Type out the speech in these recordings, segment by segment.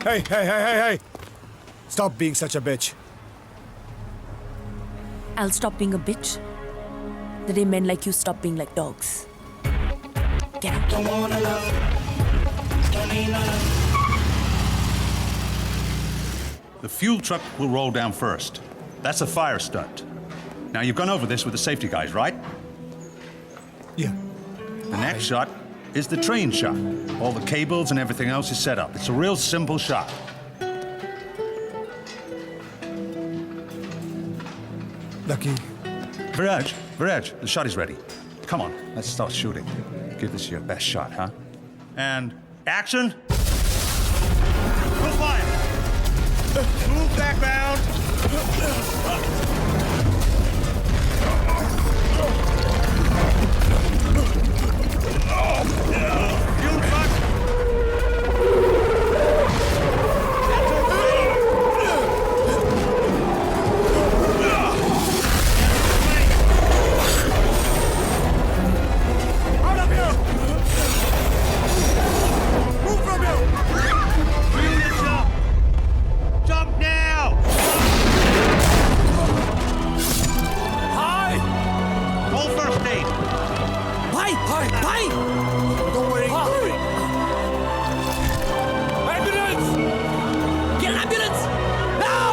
Hey! Stop being such a bitch. I'll stop being a bitch the day men like you stop being like dogs. Get out. The fuel truck will roll down first. That's a fire stunt. Now, you've gone over this with the safety guys, right? Yeah. The next shot is the train shot. All the cables and everything else is set up. It's a real simple shot. Lucky. Viraj, the shot is ready. Come on, let's start shooting. Give this your best shot, huh? And action! Full fire! Move background! Fuel truck! Out of here! Move from here! Unit jump! Jump now! Hi! Roll first aid! Hi! Don't worry. Ambulance! Get an ambulance! Now!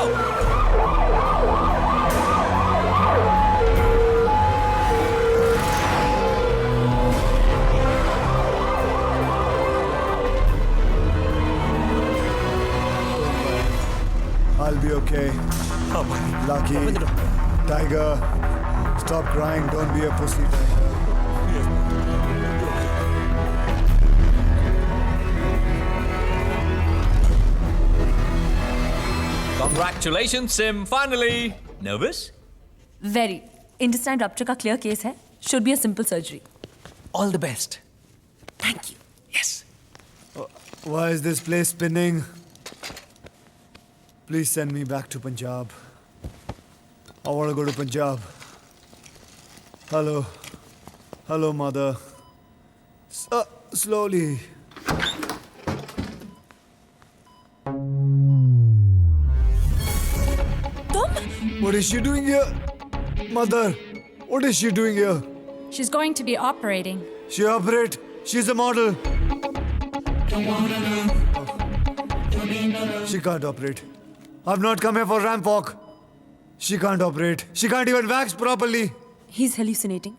I'll be okay. Lucky. Tiger. Stop crying. Don't be a pussy, Tiger. Congratulations, Sim. Finally. Nervous? Very. Intestine rupture का clear case है. Should be a simple surgery. All the best. Thank you. Yes. Why is this place spinning? Please send me back to Punjab. I want to go to Punjab. Hello, mother. Slowly. Tom? What is she doing here? Mother, what is she doing here? She's going to be operating. She operate. She's a model. She can't operate. I've not come here for ramp walk. She can't operate. She can't even wax properly. He's hallucinating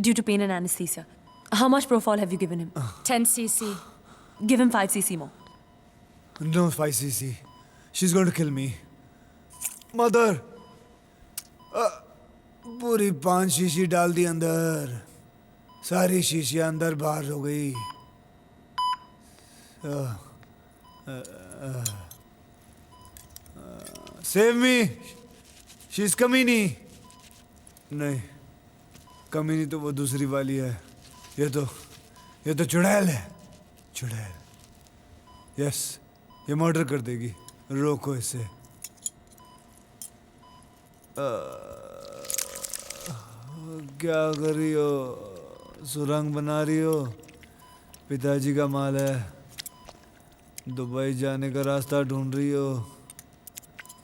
due to pain and anesthesia. How much Profol have you given him? 10 cc. Give him 5 cc more. No 5cc. She's going to kill me. Mother. पूरी 5 शीशी डाल दी अंदर. सारी शीशियां अंदर बाहर हो गई. Save me. She's Kamini. नहीं, कमीनी तो वो दूसरी वाली है. ये तो चुड़ैल है. चुड़ैल. यस, ये मर्डर कर देगी. रोको इसे. क्या कर रही हो? सुरंग बना रही हो? पिताजी का माल है. दुबई जाने का रास्ता ढूंढ रही हो?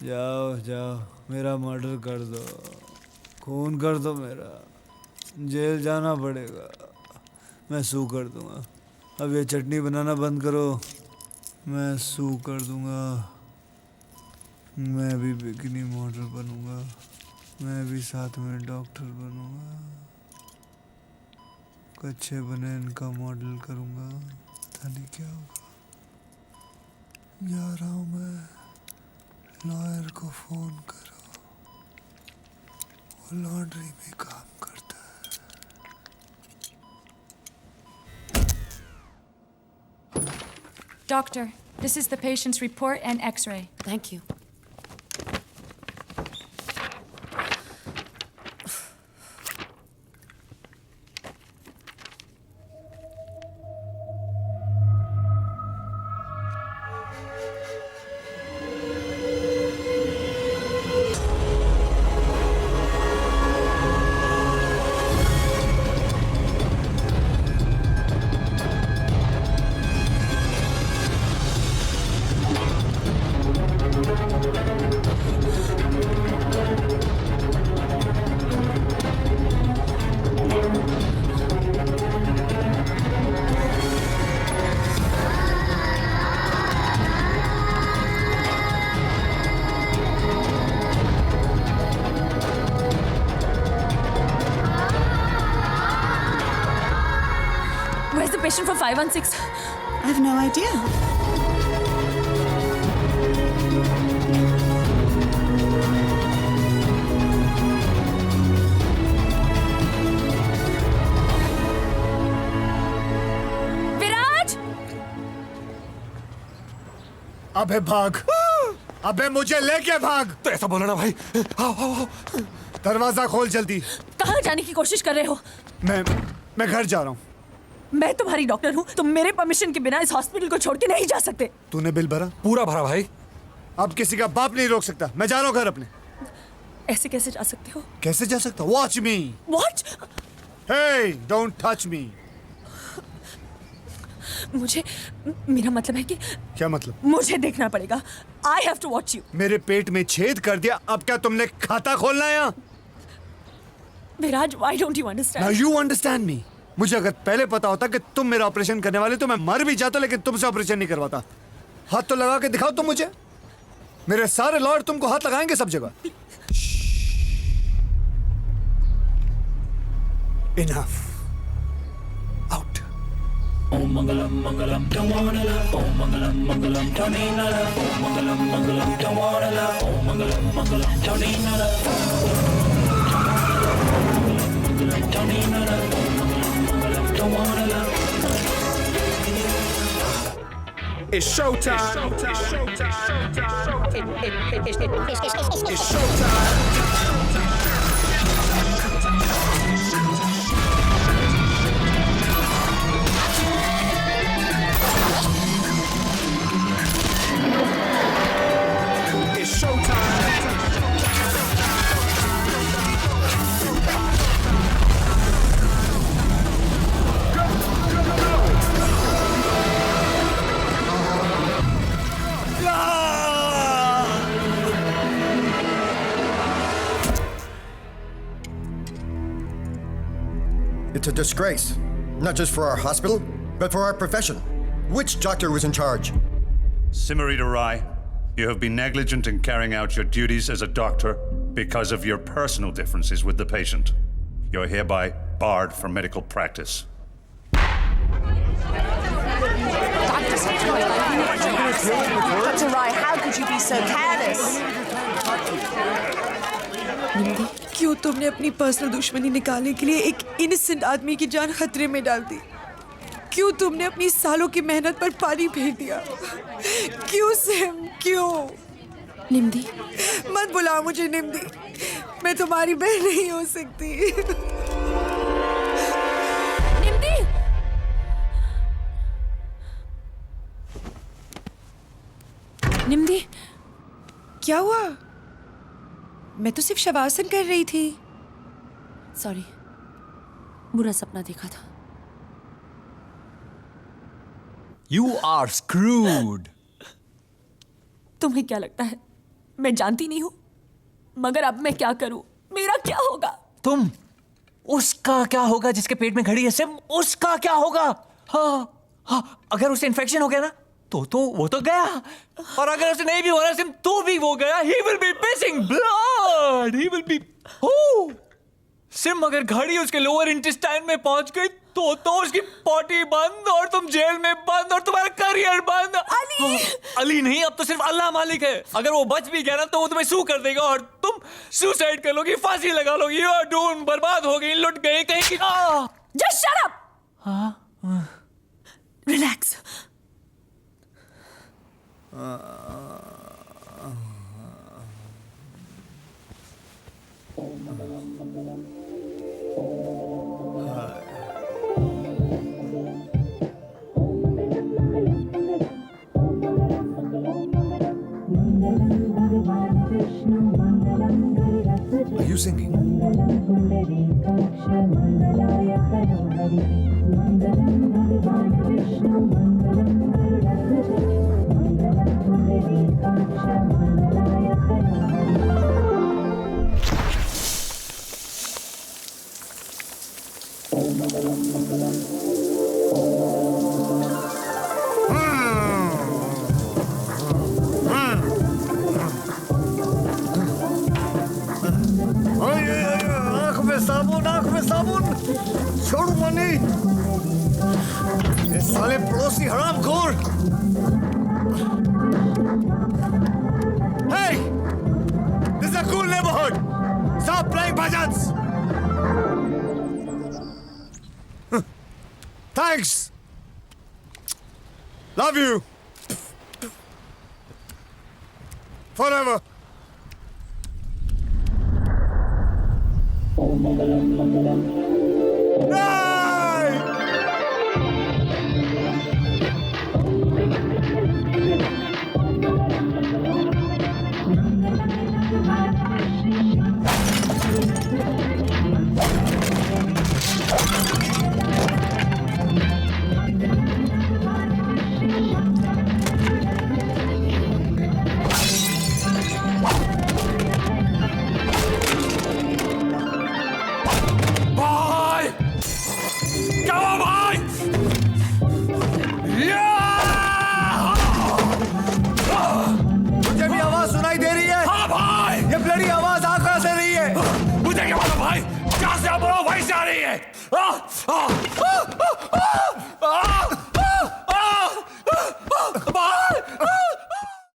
जाओ, मेरा मर्डर कर दो. खून कर दो मेरा. जेल जाना पड़ेगा. मैं सू कर दूंगा. अब ये चटनी बनाना बंद करो. मैं सू कर दूंगा. मैं भी बिकनी मॉडल बनूंगा. मैं भी साथ में डॉक्टर बनूंगा. कच्चे बने इनका मॉडल करूंगा. पता नहीं क्या होगा. जा रहा हूँ मैं. लॉयर को फोन करो. वो लॉन्ड्री में काम करता है. Doctor, this is the patient's report and x-ray. Thank you. patient for 516? I have no idea. विराज! अबे भाग, अबे मुझे लेके भाग। तो ऐसा बोला ना भाई। आओ आओ आओ। दरवाजा खोल जल्दी। कहाँ जाने की कोशिश कर रहे हो? मैं घर जा रहा हूँ। मैं तुम्हारी डॉक्टर हूँ, तुम मेरे परमिशन के बिना इस हॉस्पिटल को छोड़ के नहीं जा सकते। तूने बिल भरा? पूरा भरा भाई। अब किसी का बाप नहीं रोक सकता। मैं जा रहा हूँ घर अपने। ऐसे कैसे जा सकते हो? कैसे जा सकता? Watch me. What? Hey, don't touch me. मुझे, मेरा मतलब है कि क्या मतलब? मुझे देखना पड़ेगा। I have to watch you. मेरे पेट में छेद कर दिया, अब क्या तुमने खाता खोलना है यहाँ? विराज, why don't you Now understand? you understand me. मुझे अगर पहले पता होता कि तुम मेरा ऑपरेशन करने वाले तो मैं मर भी जाता, लेकिन तुमसे ऑपरेशन नहीं करवाता। हाथ तो लगा के दिखाओ तुम मुझे। मेरे सारे लॉयर तुमको हाथ लगाएंगे सब जगह। Enough. Out. It's showtime. It's showtime. It's showtime. It's a disgrace, not just for our hospital, but for our profession. Which doctor was in charge? Simarita Rai, you have been negligent in carrying out your duties as a doctor because of your personal differences with the patient. You're hereby barred from medical practice. Dr. Rai, how could you be so careless? क्यों तुमने अपनी personal दुश्मनी निकालने के लिए एक innocent आदमी की जान खतरे में डाल दी? क्यों तुमने अपनी सालों की मेहनत पर पानी फेर दिया? क्यों सिम, क्यों? निम्दी, मत बुलाओ मुझे निम्दी। मैं तुम्हारी बहन नहीं हो सकती। निम्दी! निम्दी, क्या हुआ? मैं तो सिर्फ शवासन कर रही थी। सॉरी, बुरा सपना देखा था। You are screwed. तुम्हें क्या लगता है मैं जानती नहीं हूँ? मगर अब मैं क्या करूँ? मेरा क्या होगा? तुम, उसका क्या होगा जिसके पेट में घड़ी है सिम? उसका क्या होगा? हाँ, अगर उसे इन्फेक्शन हो गया ना तो वो तो गया, और अगर उसे नहीं भी हो रहा सिम तो भी वो गया। He will be pissing blood. He will be SIM अगर घड़ी उसके लोअर इंटेस्टाइन में पहुंच गई तो उसकी पॉटी बंद और तुम जेल में बंद और तुम्हारा करियर बंद। अली नहीं, अब तो सिर्फ अल्लाह मालिक है। अगर वो बच भी गया ना तो वो तुम्हें सू कर देगा और तुम सुसाइड कर लोगी, फांसी लगा लोगी। यू आर डून, बर्बाद हो गई, लुट गई कहीं की। Just shut up. Relax. Are you singing? आँख में साबुन, छोड़ूंगा नहीं। साले पड़ोसी हरामखोर! Hey! This is a cool neighborhood! Stop playing bhajans! Thanks! Love you! Forever! भाई क्या हुआ भाई मुझे भी आवाज सुनाई दे रही है? हाँ भाई ये ब्लडी आवाज आ कहां से रही है? मुझे क्या मालूम भाई जहाँ से आप बोलो वहीं से आ रही है